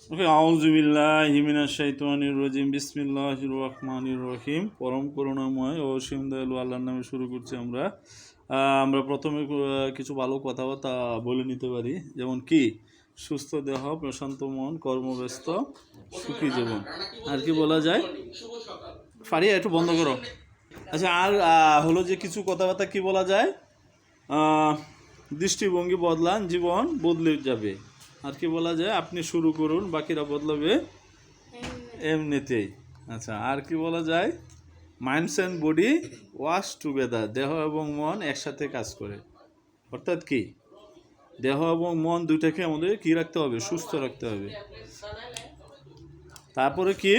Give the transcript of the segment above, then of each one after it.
ওকে, আউযুবিল্লাহি মিনাশ শাইতানির রাজিম। বিসমিল্লাহির রহমানির রহিম। পরম করুণাময় ও অসীম দয়ালু আল্লাহর নামে শুরু করছি আমরা। আমরা প্রথমে কিছু ভালো কথাবার্তা বলে নিতে পারি, যেমন কি সুস্থ দেহ, প্রশান্ত মন, কর্মব্যস্ত, সুখী জীবন। আর কি বলা যায়? ফারিয়া একটু বন্ধ করো। আচ্ছা, আর হলো যে কিছু কথাবার্তা কি বলা যায়? দৃষ্টিভঙ্গি বদলান, জীবন বদলে যাবে। আর কি বলা যায়? আপনি শুরু করুন, বাকিরা বদলাবে এমনিতেই। আচ্ছা, আর কি বলা যায়? Minds and body wash together, দেহ এবং মন একসাথে কাজ করে। অর্থাৎ কি, দেহ এবং মন দুইটাকে আমাদের কি রাখতে হবে? সুস্থ রাখতে হবে। তারপরে কি,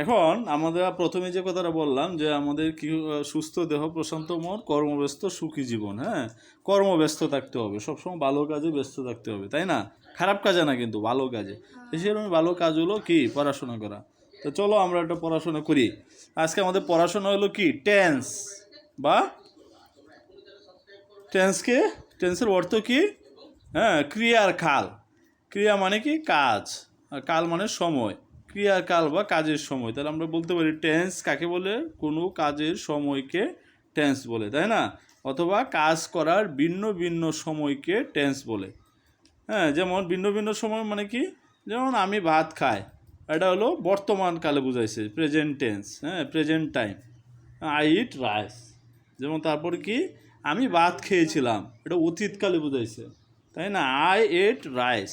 এখন আমাদের প্রথমে যে কথাটা বললাম যে আমাদের কি, সুস্থ দেহ, প্রশান্ত মন, কর্মব্যস্ত, সুখী জীবন। হ্যাঁ, কর্মব্যস্ত থাকতে হবে, সবসময় ভালো কাজে ব্যস্ত থাকতে হবে, তাই না? খারাপ কাজে না, কিন্তু ভালো কাজে। সেরকম ভালো কাজ হলো কি, পড়াশোনা করা। তো চলো আমরা একটা পড়াশোনা করি। আজকে আমাদের পড়াশোনা হলো কি, টেন্স বা টেন্সকে, টেন্সের অর্থ কি? হ্যাঁ, ক্রিয়ার কাল। ক্রিয়া মানে কি? কাজ। আর কাল মানে সময়। ক্রিয়ার কাল বা কাজের সময়। তাহলে আমরা বলতে পারি টেন্স কাকে বলে? কোনো কাজের সময়কে টেন্স বলে, তাই না? অথবা কাজ করার ভিন্ন ভিন্ন সময়কে টেন্স বলে। হ্যাঁ, যেমন ভিন্ন ভিন্ন সময় মানে কি? যেমন আমি ভাত খাই, এটা হলো বর্তমান কালে বুঝাইছে, প্রেজেন্ট টেন্স। হ্যাঁ, present time. I eat rice. যেমন তারপর কি, আমি ভাত খেয়েছিলাম, এটা অতীতকালে বুঝাইছে, তাই না? আই এট রাইস,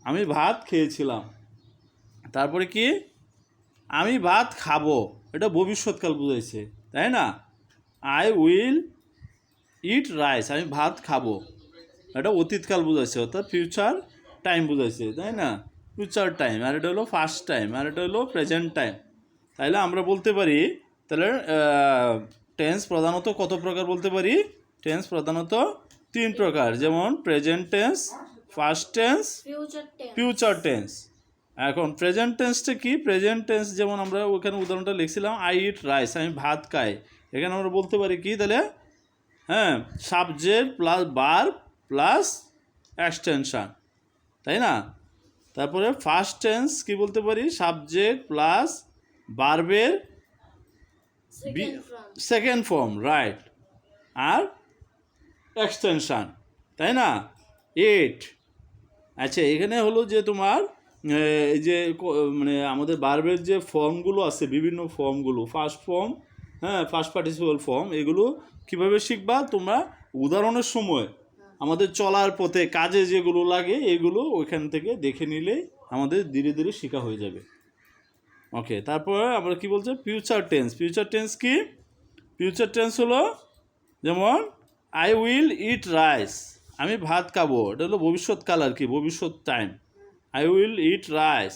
আমি ভাত খেয়েছিলাম। তারপরে কি, আমি ভাত খাবো, এটা ভবিষ্যৎকাল বুঝাইছে, তাই না? আই উইল ইট রাইস, আমি ভাত খাবো, এটা অতীতকাল বুঝাইছে, অর্থাৎ ফিউচার টাইম বুঝাইছে, তাই না? Future time. আর এটা হলো ফার্স্ট টাইম, আর এটা হলো প্রেজেন্ট টাইম। তাইলে আমরা বলতে পারি, তাহলে টেন্স প্রধানত কত প্রকার বলতে পারি? টেন্স প্রধানত 3 প্রকার, যেমন present tense, first tense, future tense. এখন প্রেজেন্ট টেন্সটা কি? প্রেজেন্ট টেন্স যেমন আমরা ওখানে উদাহরণটা লিখছিলাম, আই ইট রাইস, আমি ভাত খাই। এখানে আমরা বলতে পারি কি তাহলে? হ্যাঁ, subject plus verb plus extension, তাই না? তারপরে ফার্স্ট টেন্স কি বলতে পারি? সাবজেক্ট প্লাস ভার্বের সেকেন্ড ফর্ম, রাইট, আর এক্সটেনশন, তাই না? ইট। আচ্ছা, এখানে হলো যে তোমার এই যে মানে আমাদের ভার্বের যে ফর্মগুলো আছে, বিভিন্ন ফর্মগুলো, ফার্স্ট ফর্ম, হ্যাঁ, ফার্স্ট পার্টিসিপল ফর্ম, এগুলো কিভাবে শিখবা তোমরা? উদাহরণের সময় আমাদের চলার পথে কাজে যেগুলো লাগে এগুলো ওইখান থেকে দেখে নিলেই আমাদের ধীরে ধীরে শেখা হয়ে যাবে। ওকে, তারপরে আমরা কি বলছি? Future tense. ফিউচার টেন্স কি? ফিউচার টেন্স হলো যেমন আই উইল ইট রাইস, আমি ভাত খাবো, এটা হলো ভবিষ্যৎকাল আর কি, ভবিষ্যৎ time. I will eat rice,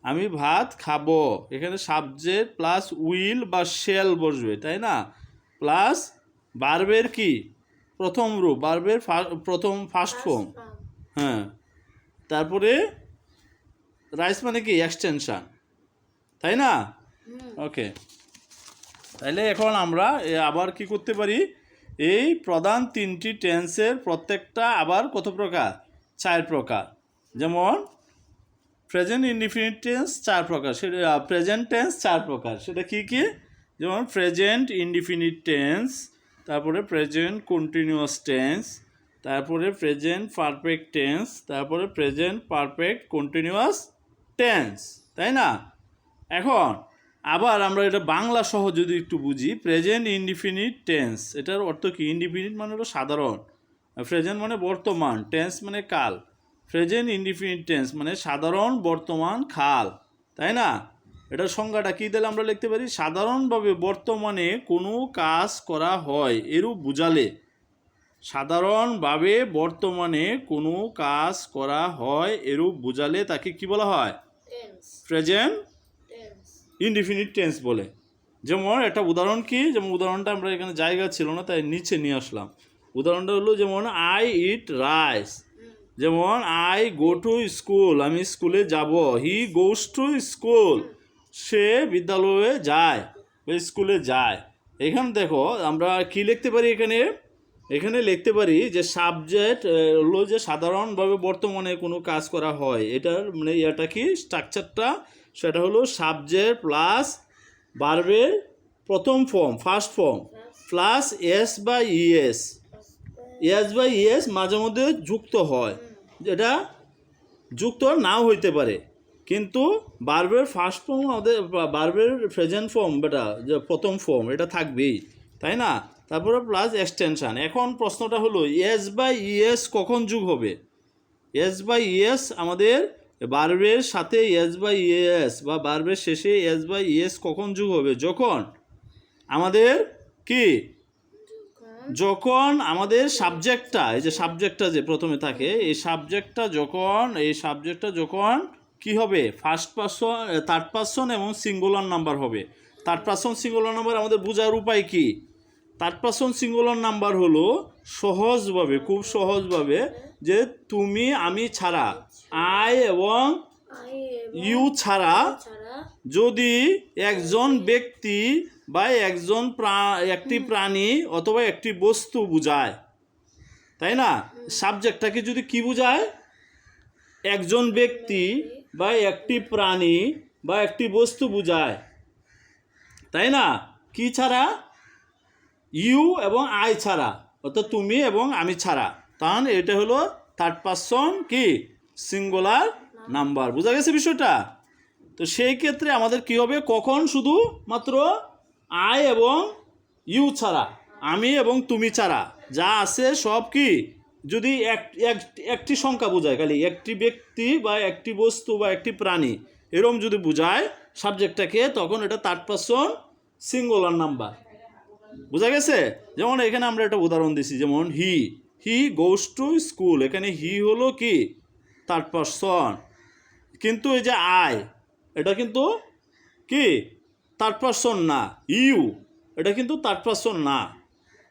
আমি ভাত খাবো। এখানে সাবজেক্ট প্লাস উইল বা শেল বসবে, তাই না? প্লাস ভার্বের কি? প্রথম রূপ, ভার্বের প্রথম ফার্স্ট ফর্ম। হ্যাঁ, তারপরে রাইস মানে কি? এক্সটেনশন, তাই না? ওকে, তাইলে এখন আমরা আবার কি করতে পারি? এই প্রধান 3টি টেন্সের প্রত্যেকটা আবার কত প্রকার? 4 প্রকার। যেমন প্রেজেন্ট ইনডিফিনিট টেন্স 4 প্রকার, সেটা প্রেজেন্ট টেন্স 4 প্রকার, সেটা কি কি? যেমন প্রেজেন্ট ইনডিফিনিট টেন্স, তারপরে প্রেজেন্ট কন্টিনিউয়াস টেন্স, তারপরে প্রেজেন্ট পারফেক্ট টেন্স, তারপরে প্রেজেন্ট পারফেক্ট কন্টিনিউয়াস টেন্স, তাই না? এখন আবার আমরা এটা বাংলা সহ যদি একটু বুঝি, প্রেজেন্ট ইনডিফিনিট টেন্স, এটার অর্থ কি? ইনডিফিনিট মানে হলো সাধারণ, প্রেজেন্ট মানে বর্তমান, টেন্স মানে কাল। প্রেজেন্ট ইনডিফিনিট টেন্স মানে সাধারণ বর্তমান কাল, তাই না? এটার সংজ্ঞাটা কী দিলে আমরা লিখতে পারি? সাধারণভাবে বর্তমানে কোনো কাজ করা হয় এরূপ বুঝালে, সাধারণভাবে বর্তমানে কোনো কাজ করা হয় এরূপ বুঝালে তাকে কি বলা হয়? প্রেজেন্ট ইনডিফিনিট টেন্স বলে। যেমন একটা উদাহরণ কি? যেমন উদাহরণটা আমরা এখানে জায়গা ছিল না তাই নিচে নিয়ে আসলাম। উদাহরণটা হলো যেমন আই ইট রাইস, যেমন আই গো টু স্কুল, আমি স্কুলে যাব। হি গোস টু স্কুল, সে বিদ্যালয়ে যায় বা স্কুলে যায়। এখানে দেখো আমরা কি লিখতে পারি? এখানে এখানে লিখতে পারি যে সাবজেক্ট হলো যে সাধারণভাবে বর্তমানে কোনো কাজ করা হয়, এটার মানে এটা কি স্ট্রাকচারটা, সেটা হলো সাবজেক্ট প্লাস ভার্বের প্রথম form first form plus S বা ইএস। এস বা ইএস মাঝে মধ্যে যুক্ত হয়, এটা যুক্ত নাও হইতে পারে, কিন্তু ভার্বের ফার্স্ট ফর্ম আমাদের ভার্বের প্রেজেন্ট ফর্ম বেটা যে প্রথম ফর্ম এটা থাকবেই, তাই না? তারপরে প্লাস এক্সটেনশান। এখন প্রশ্নটা হলো এস বা ইএস কখন যোগ হবে? এস বা ইএস আমাদের ভার্বের সাথে এস বা ইএস বা ভার্বের শেষে এস বা ইএস কখন যোগ হবে? যখন আমাদের কি, যখন আমাদের সাবজেক্টটা, এই যে সাবজেক্টটা যে প্রথমে থাকে, এই সাবজেক্টটা যখন কি হবে? ফার্স্ট পারসন, থার্ড পারসন এবং সিঙ্গুলার নাম্বার হবে। থার্ড পারসন সিঙ্গুলার নাম্বার আমাদের বোঝার উপায় কি? থার্ড পারসন সিঙ্গুলার নাম্বার হলো সহজভাবে, খুব সহজভাবে, যে তুমি আমি ছাড়া, আই এবং ইউ ছাড়া যদি একজন ব্যক্তি বা একটি প্রাণী অথবা একটি বস্তু বোঝায়, তাই না? সাবজেক্টটাকে যদি কি বোঝায়? একজন ব্যক্তি বা একটি প্রাণী বা একটি বস্তু বোঝায়, তাই না? কি ছাড়া? ইউ এবং আই ছাড়া, অর্থাৎ তুমি এবং আমি ছাড়া। তাহলে এটা হলো থার্ড পারসন কি সিঙ্গুলার নাম্বার। বোঝা গেছে বিষয়টা? তো সেই ক্ষেত্রে আমাদের কি হবে? কখন শুধু মাত্র আই এবং ইউ ছাড়া, আমি এবং তুমি ছাড়া যা আছে সব কি, যদি একটি সংখ্যা বোঝায়, খালি একটি ব্যক্তি বা একটি বস্তু বা একটি প্রাণী এরকম যদি বোঝায় সাবজেক্টটাকে, তখন এটা থার্ড পারসন সিঙ্গুলার নাম্বার। বোঝা গেছে? যেমন এখানে আমরা একটা উদাহরণ দিছি, যেমন হি গোজ টু স্কুল, এখানে হি হলো কি থার্ড পারসন, কিন্তু এই যে আই এটা কিন্তু কি থার্ড পারসন না, ইউ এটা কিন্তু থার্ড পারসন না,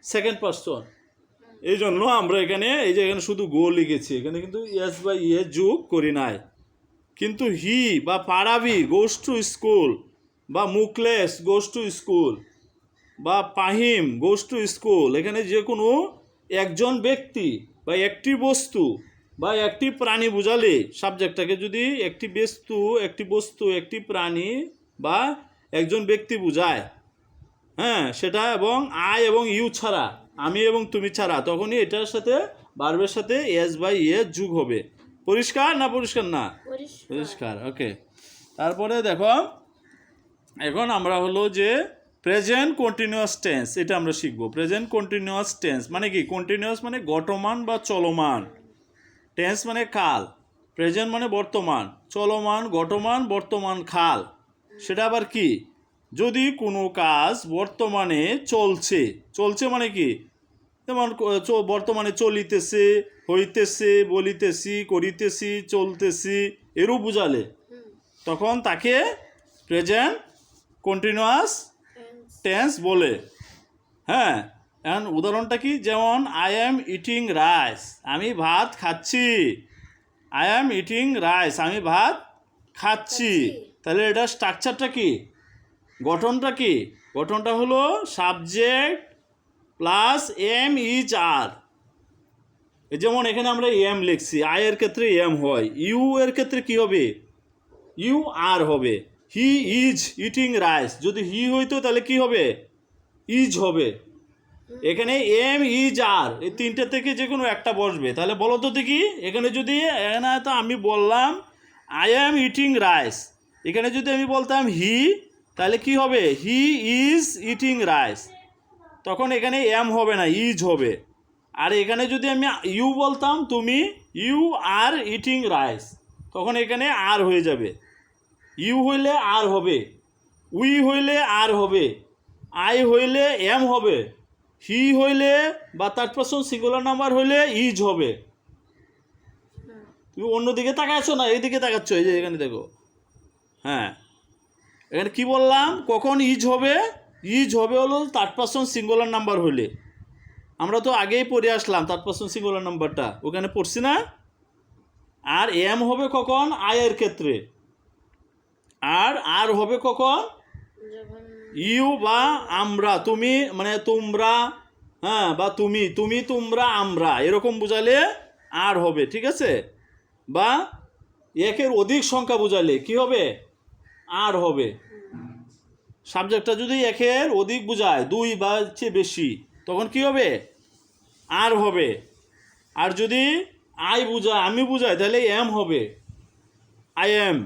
সেকেন্ড পারসন। এই জন্য আমরা এখানে এই যে এখানে শুধু গো লিখেছি, এখানে কিন্তু এস বা ইয়ে যোগ করি নাই। কিন্তু হি বা পারাবি গোজ টু স্কুল, বা মুকলেশ গোজ টু স্কুল, বা পাহিম গোজ টু স্কুল, এখানে যে কোনো একজন ব্যক্তি বা একটি বস্তু বা একটি প্রাণী বোঝালে সাবজেক্টটাকে যদি একটি বস্তু একটি প্রাণী বা একজন ব্যক্তি বোঝায়, হ্যাঁ, সেটা এবং আই এবং ইউ ছাড়া, আমি এবং তুমি ছাড়া, তখনই এটার সাথে ভার্বের সাথে এস বাই এস যোগ হবে। পরিষ্কার না? পরিষ্কার না? পরিষ্কার। ওকে, তারপরে দেখো এখন আমরা হলো যে প্রেজেন্ট কন্টিনিউয়াস টেন্স, এটা আমরা শিখবো। প্রেজেন্ট কন্টিনিউয়াস টেন্স মানে কি? কন্টিনিউয়াস মানে গঠমান বা চলমান, টেন্স মানে কাল, প্রেজেন্ট মানে বর্তমান, চলমান গঠমান বর্তমান কাল। সেটা আবার কি? যদি কোনো কাজ বর্তমানে চলছে মানে কি? যেমন বর্তমানে চলিতেছে, হইতেছে, বলিতেছি, করিতেছি, চলতেছি এরও বুঝালে, তখন তাকে প্রেজেন্ট কন্টিনিউয়াস টেন্স বলে। হ্যাঁ, এখন উদাহরণটা কি? যেমন আই অ্যাম ইটিং রাইস, আমি ভাত খাচ্ছি। আই অ্যাম ইটিং রাইস, আমি ভাত খাচ্ছি। তাহলে এটা স্ট্রাকচারটা কি? গঠনটা কি? গঠনটা হলো সাবজেক্ট প্লাস এম ইজ আর। যেমন এখানে আমরা এম লিখছি, আই এর ক্ষেত্রে এম হয়, ইউ এর ক্ষেত্রে কি হবে? ইউ আর হবে। হি ইজ ইটিং রাইস, যদি হি হইতো তাহলে কি হবে? ইজ হবে। এখানে এম ইজ আর এই তিনটে থেকে যে কোনো একটা বসবে। তাহলে বলো তো দেখি, এখানে যদি এখানে তো আমি বললাম আই অ্যাম ইটিং রাইস, এখানে যদি আমি বলতাম হি, তাহলে কি হবে? হি ইজ ইটিং রাইস, তখন এখানে এম হবে না, ইজ হবে। আর এখানে যদি আমি ইউ বলতাম, তুমি ইউ আর ইটিং রাইস, তখন এখানে আর হয়ে যাবে। ইউ হইলে আর হবে, উই হইলে আর হবে, আই হইলে এম হবে, হি হইলে বা থার্ড পারসন সিঙ্গুলার নাম্বার হইলে ইজ হবে। তুমি অন্যদিকে তাকাচ্ছ না, এইদিকে তাকাচ্ছ, এই যে এখানে দেখো। হ্যাঁ, এখানে কি বললাম? কখন ইজ হবে? ইজ হবে হলো থার্ড পারসন সিঙ্গুলার নাম্বার হইলে। আমরা তো আগেই পড়ে আসলাম থার্ড পারসন সিঙ্গুলার নাম্বারটা, ওখানে পড়ছি না? আর এম হবে কখন? আয়ের ক্ষেত্রে। আর হবে কখন? ইউ বা আমরা, তুমি মানে তোমরা, হ্যাঁ, বা তুমি, তুমি, তোমরা, আমরা, এরকম বুঝালে আর হবে, ঠিক আছে? বা একের অধিক সংখ্যা বুঝালে কি হবে? আর হবে। সাবজেক্টটা যদি একের অধিক বুঝায়, 2 বা চেয়ে বেশি, তখন কি হবে? আর হবে। আর যদি আই বুঝায়, আমি বুঝাই, তাহলে এম হবে, আই এম।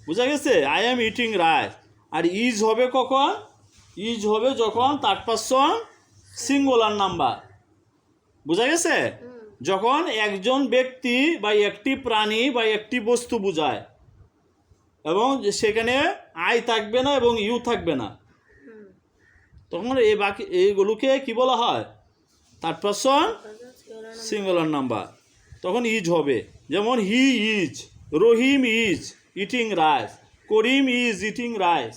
বুঝা গেছে? I am eating rice. আর ইজ হবে কখন? ইজ হবে যখন থার্ড পারসন সিঙ্গুলার নাম্বার। বুঝা গেছে? যখন একজন ব্যক্তি বা একটি প্রাণী বা একটি বস্তু বুঝায় এবং সেখানে আই থাকবে না এবং ইউ থাকবে না, তখন এই বাকি এইগুলোকে কি বলা হয়? Third person singular number. তখন ইজ হবে। যেমন he is, Rahim is eating rice, Karim is eating rice.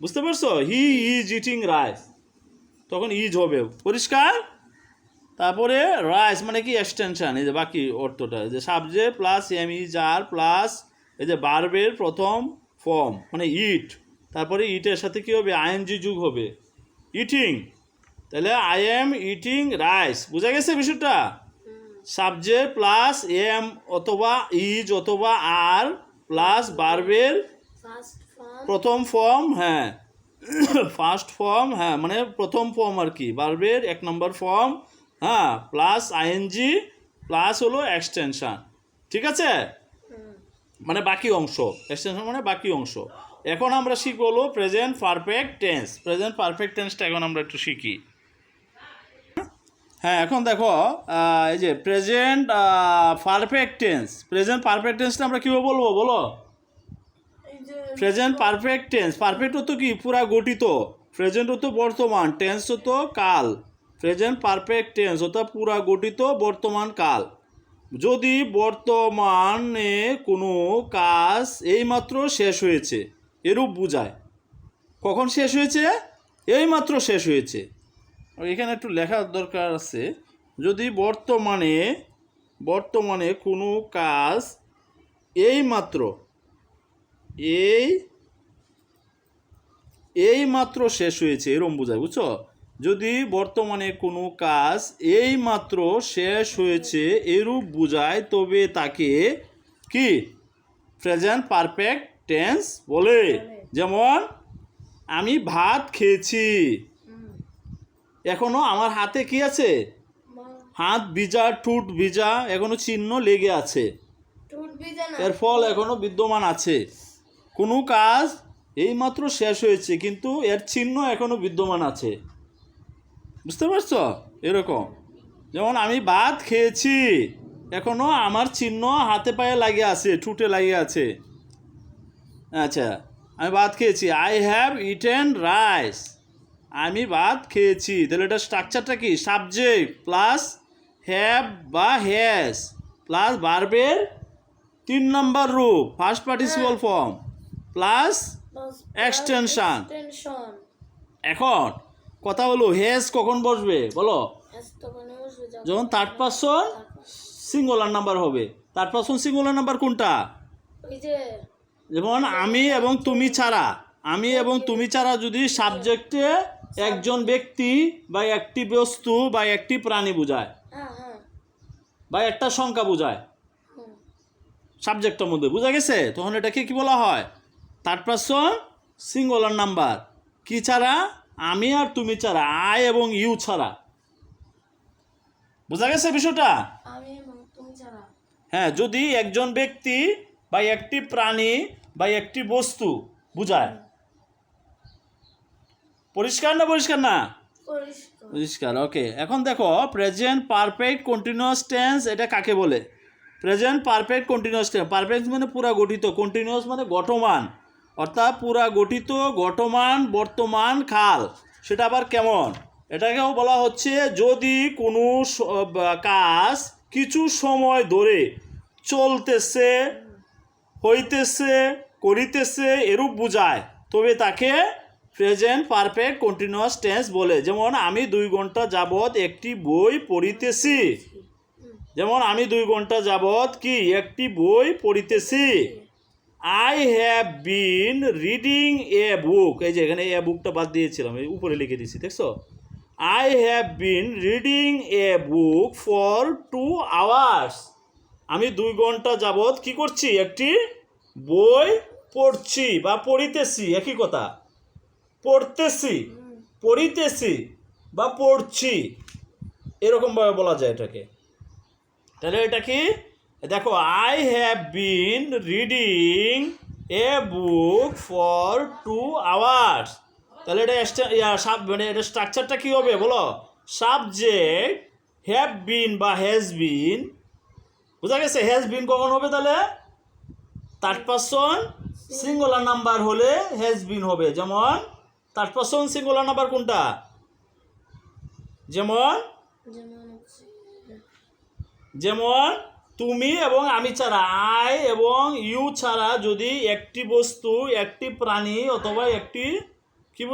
বুঝতে পারছো? হি ইজ ইটিং রাইস, তখন ইজ হবে। পরিষ্কার? তারপরে রাইস মানে কি? এক্সটেনশন। এই যে বাকি অর্থটা, যে subject plus am is are plus এই যে ভার্বের প্রথম ফর্ম মানে ইট, তারপরে ইটের সাথে কি হবে? আইএনজি যুগ হবে, ইটিং। তাহলে আই এম ইটিং রাইস। বুঝা গেছে বিষয়টা? সাবজেক্ট প্লাস এম অথবা ইজ অথবা আর প্লাস ভার্বের প্রথম ফর্ম, হ্যাঁ ফার্স্ট ফর্ম, হ্যাঁ মানে প্রথম ফর্ম আর কি, ভার্বের 1 নম্বর ফর্ম, হ্যাঁ প্লাস আইএনজি প্লাস হলো এক্সটেনশন। ঠিক আছে? মানে বাকি অংশ, এক্সটেনশন মানে বাকি অংশ। এখন আমরা শিখব হলো present perfect tense. Present perfect টেন্সটা এখন আমরা একটু শিখি। হ্যাঁ, এখন দেখো এই যে present perfect tense. Present perfect টেন্সটা আমরা কীভাবে বলবো বলো? প্রেজেন্ট পারফেক্ট টেন্স, পারফেক্ট হতো কি? পুরা গঠিত। প্রেজেন্ট হতো বর্তমান, টেন্স হতো কাল। প্রেজেন্ট পারফেক্ট টেন্স হতো পুরা গঠিত বর্তমান কাল। যদি বর্তমানে কোনো কাজ এইমাত্র শেষ হয়েছে এরূপ বুঝায়। কখন শেষ হয়েছে? এইমাত্র শেষ হয়েছে। এখানে একটু লেখার দরকার আছে। যদি বর্তমানে কোনো কাজ এইমাত্র শেষ হয়েছে এরকম বোঝায়, বুঝছো? যদি বর্তমানে কোনো কাজ এইমাত্র শেষ হয়েছে এরূপ বোঝায়, তবে তাকে কি? প্রেজেন্ট পারফেক্ট টেন্স বলে। যেমন আমি ভাত খেয়েছি, এখনো আমার হাতে কি আছে? হাত ভিজা, ঠোঁট ভিজা, এখনো চিহ্ন লেগে আছে, এর ফল এখনো বিদ্যমান আছে। কোনো কাজ এইমাত্র শেষ হয়েছে কিন্তু এর চিহ্ন এখনো বিদ্যমান আছে। বুঝতে পারছো? এরকম যেমন আমি ভাত খেয়েছি, এখনো আমার চিহ্ন হাতে পায়ে লাগে আছে, ঠোঁটে লাগে আছে। আচ্ছা, আমি ভাত খেয়েছি, আই হ্যাভ ইটেন রাইস। আমি ভাত খেয়েছি, তাহলে এটা স্ট্রাকচারটা কি? সাবজেক্ট প্লাস হ্যাভ বা হ্যাজ প্লাস ভার্বের 3 নম্বর রূপ first participle form plus extension. এখন কথা হলো হ্যাজ কখন বসবে বলো? যখন থার্ড পারসন সিঙ্গুলার নাম্বার হবে। থার্ড পারসন সিঙ্গুলার নাম্বার কোনটা? যেমন আমি এবং তুমি ছাড়া যদি সাবজেক্টে একজন ব্যক্তি বা একটি বস্তু বা একটি প্রাণী বোঝায় বা একটা সংখ্যা বোঝায় সাবজেক্টের মধ্যে, বোঝা গেছে? তখন এটাকে কি বলা হয়? Third person singular number. কি ছাড়া? আমি আর তুমি ছাড়া, আই এবং ইউ ছাড়া। বোঝা গেছে বিষয়টা? হ্যাঁ, যদি একজন ব্যক্তি বা একটি প্রাণী বা একটি বস্তু বুঝায়। পরিষ্কার না? পরিষ্কার না? পরিষ্কার। ওকে, এখন দেখো প্রেজেন্ট পারফেক্ট কন্টিনিউয়াস টেন্স এটা কাকে বলে? Present perfect continuous tense, perfect মানে পুরা গঠিত, কন্টিনিউয়াস মানে গঠমান, অর্থাৎ পুরা গঠিত গঠমান বর্তমান কাল। সেটা আবার কেমন? এটাকেও বলা হচ্ছে যদি কোনো কাজ কিছু সময় ধরে চলতেছে, হইতেছে, করিতেছে এরূপ বোঝায়, তবে তাকে প্রেজেন্ট পারফেক্ট কন্টিনিউয়াস টেন্স বলে। যেমন আমি 2 ঘন্টা যাবৎ একটি বই পড়িতেছি। যেমন আমি 2 ঘন্টা যাবৎ কি একটি বই পড়িতেছি। I have been reading a বুক। এই যে এখানে এ বুকটা বাদ দিয়েছিলাম, এই উপরে লিখে দিয়েছি, দেখছো? I have been reading a book for 2 hours। আমি 2 ঘন্টা যাবৎ কি করছি? একটি বই পড়ছি বা পড়িতেছি, একই কথা। পড়তেছি, পড়িতেছি বা পড়ছি, এরকমভাবে বলা যায় এটাকে। তাহলে এটা কি? দেখো, I have been reading a book for 2 hours। তাহলে এটা মানে এটা স্ট্রাকচারটা কী হবে বলো? সাবজেক্ট হ্যাভ বিন বা হ্যাজ বিন, বুঝা গেছে? হ্যাজ বিন কখন হবে তাহলে? থার্ড পারসন সিঙ্গুলার নাম্বার হলে হ্যাজ বিন হবে। যেমন থার্ড পারসন সিঙ্গুলার নাম্বার কোনটা? যেমন যেমন তুমি এবং আমি ছাড়া, আই এবং ইউ ছাড়া যদি একটি বস্তু, একটি প্রাণী অথবা একটি কি